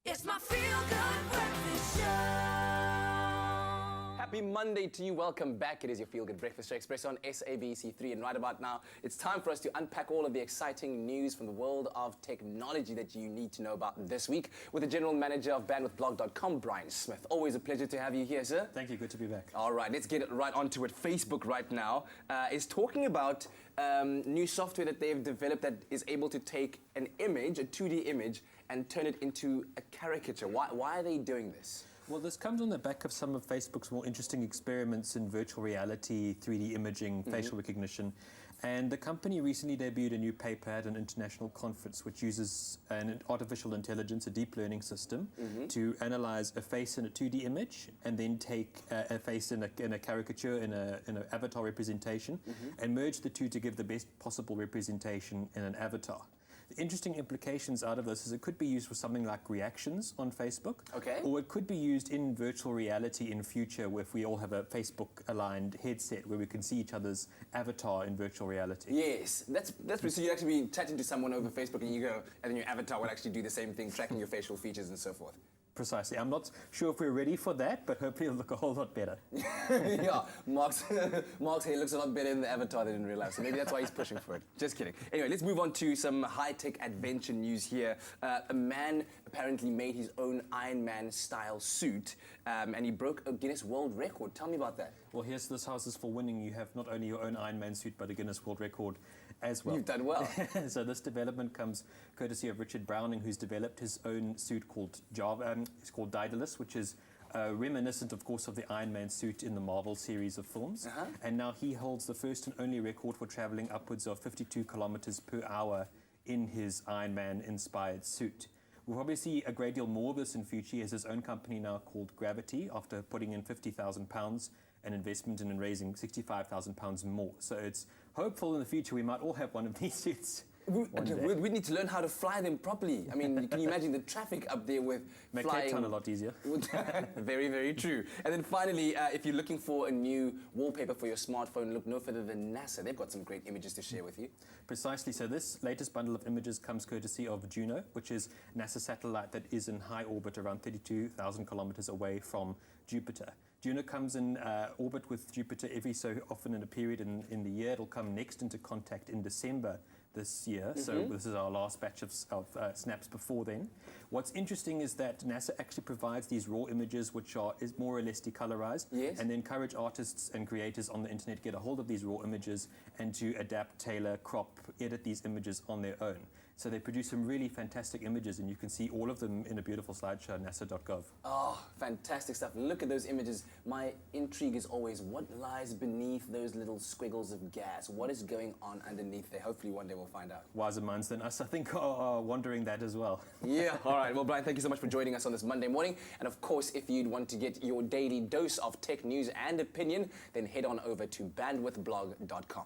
It's my feel-good breakfast show. Happy Monday to you. Welcome back. It is your Feel Good Breakfast Show, Expresso on SABC 3. And right about now, it's time for us to unpack all of the exciting news from the world of technology that you need to know about this week with the General Manager of bandwidthblog.com, Bryan Smith. Always a pleasure to have you here, sir. Thank you. Good to be back. All right, let's get right onto it. Facebook right now is talking about new software that they've developed that is able to take an image, a 2D image, and turn it into a caricature. Why are they doing this? Well, this comes on the back of some of Facebook's more interesting experiments in virtual reality, 3D imaging, facial recognition. And the company recently debuted a new paper at an international conference which uses an artificial intelligence, a deep learning system, to analyze a face in a 2D image and then take a face in a caricature, in an avatar representation, and merge the two to give the best possible representation in an avatar. The interesting implications out of this is it could be used for something like reactions on Facebook. Okay. Or it could be used in virtual reality in future if we all have a Facebook-aligned headset where we can see each other's avatar in virtual reality. Yes, that's so you'd actually be chatting to someone over Facebook and you go, and then your avatar would actually do the same thing, tracking your facial features and so forth. Precisely. I'm not sure if we're ready for that, but hopefully it'll look a whole lot better. Yeah, Mark's hair looks a lot better in the avatar than in real life, so maybe that's why he's pushing for it. Just kidding. Anyway, let's move on to some high-tech adventure news here. A man apparently made his own Iron Man style suit, and he broke a Guinness World Record. Tell me about that. Well, here's this house is for winning. You have not only your own Iron Man suit, but a Guinness World Record as well. You've done well. So this development comes courtesy of Richard Browning, who's developed his own suit called it's called Daedalus, which is reminiscent, of course, of the Iron Man suit in the Marvel series of films. And now he holds the first and only record for traveling upwards of 52 kilometers per hour in his Iron Man-inspired suit. We'll probably see a great deal more of this in future. He has his own company now called Gravity, after putting in £50,000 an investment and in raising £65,000 more. So it's hopeful in the future we might all have one of these suits. We need to learn how to fly them properly. I mean, can you imagine the traffic up there with Make flying? Cape Town a lot easier. Very, very true. And then finally, if you're looking for a new wallpaper for your smartphone, look no further than NASA. They've got some great images to share with you. Precisely. So this latest bundle of images comes courtesy of Juno, which is NASA's satellite that is in high orbit around 32,000 kilometers away from Jupiter. Juno comes in orbit with Jupiter every so often in a period in the year. It'll come next into contact in December this year, so this is our last batch of snaps before then. What's interesting is that NASA actually provides these raw images which is more or less decolorized, and they encourage artists and creators on the internet to get a hold of these raw images and to adapt, tailor, crop, edit these images on their own. So they produce some really fantastic images, and you can see all of them in a beautiful slideshow on nasa.gov. Oh, fantastic stuff. Look at those images. My intrigue is always what lies beneath those little squiggles of gas. What is going on underneath there? Hopefully one day we'll find out. Wiser minds than us, I think, are wondering that as well. Yeah, all right. Well, Bryan, thank you so much for joining us on this Monday morning. And of course, if you'd want to get your daily dose of tech news and opinion, then head on over to bandwidthblog.com.